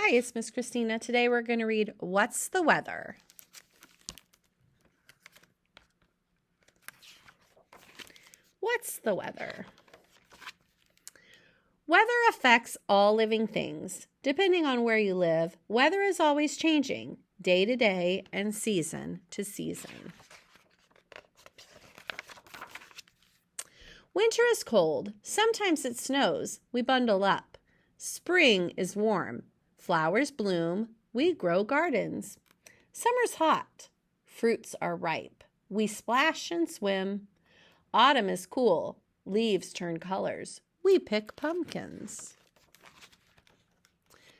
Hi, it's Miss Christina. Today we're going to read What's the Weather? What's the weather? Weather affects all living things. Depending on where you live, weather is always changing, day to day and season to season. Winter is cold. Sometimes it snows. We bundle up. Spring is warm. Flowers bloom. We grow gardens. Summer's hot. Fruits are ripe. We splash and swim. Autumn is cool. Leaves turn colors. We pick pumpkins.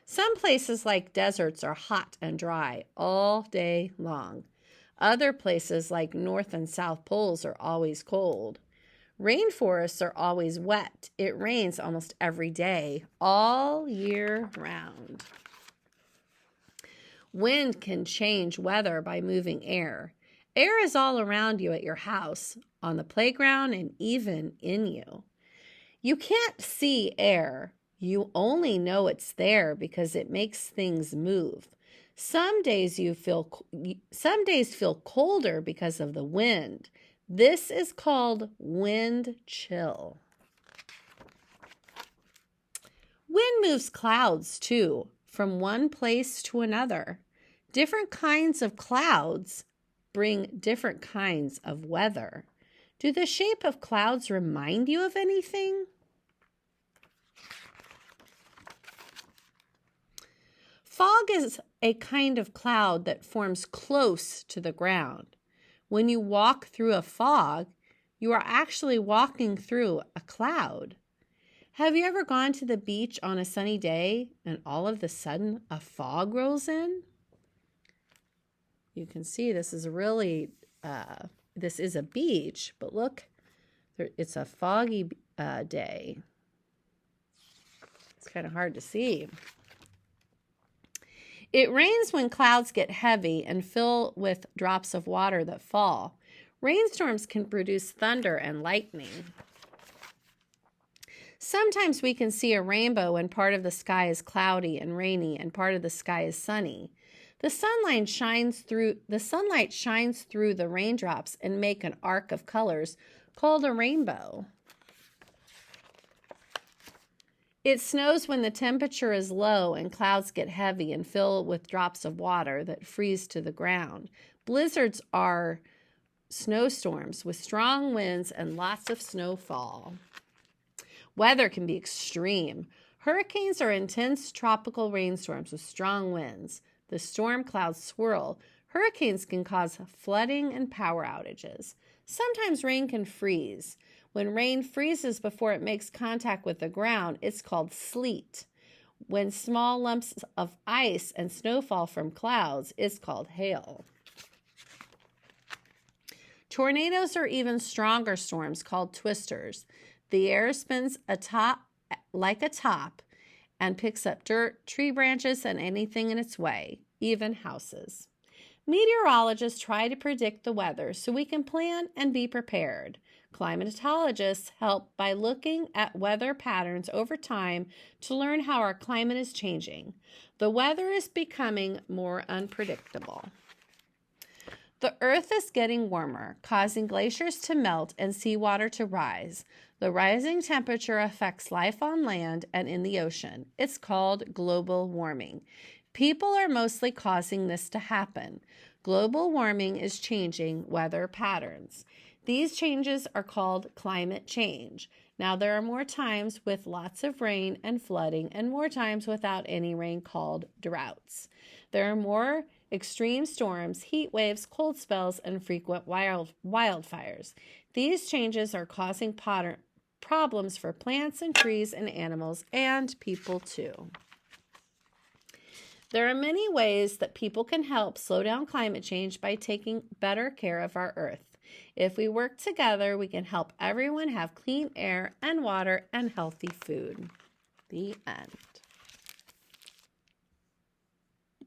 Some places like deserts are hot and dry all day long. Other places like North and South Poles are always cold. Rainforests are always wet. It rains almost every day, all year round. Wind can change weather by moving air. Air is all around you at your house, on the playground, and even in you. You can't see air. You only know it's there because it makes things move. Some days feel colder because of the wind. This is called wind chill. Wind moves clouds too, from one place to another. Different kinds of clouds bring different kinds of weather. Do the shape of clouds remind you of anything? Fog is a kind of cloud that forms close to the ground. When you walk through a fog, you are actually walking through a cloud. Have you ever gone to the beach on a sunny day and all of a sudden a fog rolls in? You can see this is really, this is a beach, but look, it's a foggy day. It's kind of hard to see. It rains when clouds get heavy and fill with drops of water that fall. Rainstorms can produce thunder and lightning. Sometimes we can see a rainbow when part of the sky is cloudy and rainy and part of the sky is sunny. The sunlight shines through the raindrops and make an arc of colors called a rainbow. It snows when the temperature is low and clouds get heavy and fill with drops of water that freeze to the ground. Blizzards are snowstorms with strong winds and lots of snowfall. Weather can be extreme. Hurricanes are intense tropical rainstorms with strong winds. The storm clouds swirl. Hurricanes can cause flooding and power outages. Sometimes rain can freeze. When rain freezes before it makes contact with the ground, it's called sleet. When small lumps of ice and snow fall from clouds, it's called hail. Tornadoes are even stronger storms called twisters. The air spins like a top and picks up dirt, tree branches, and anything in its way, even houses. Meteorologists try to predict the weather so we can plan and be prepared. Climatologists help by looking at weather patterns over time to learn how our climate is changing. The weather is becoming more unpredictable. The earth is getting warmer, causing glaciers to melt and seawater to rise. The rising temperature affects life on land and in the ocean. It's called global warming. People are mostly causing this to happen. Global warming is changing weather patterns. These changes are called climate change. Now, there are more times with lots of rain and flooding and more times without any rain called droughts. There are more extreme storms, heat waves, cold spells, and frequent wildfires. These changes are causing problems for plants and trees and animals and people too. There are many ways that people can help slow down climate change by taking better care of our earth. If we work together, we can help everyone have clean air and water and healthy food. The end.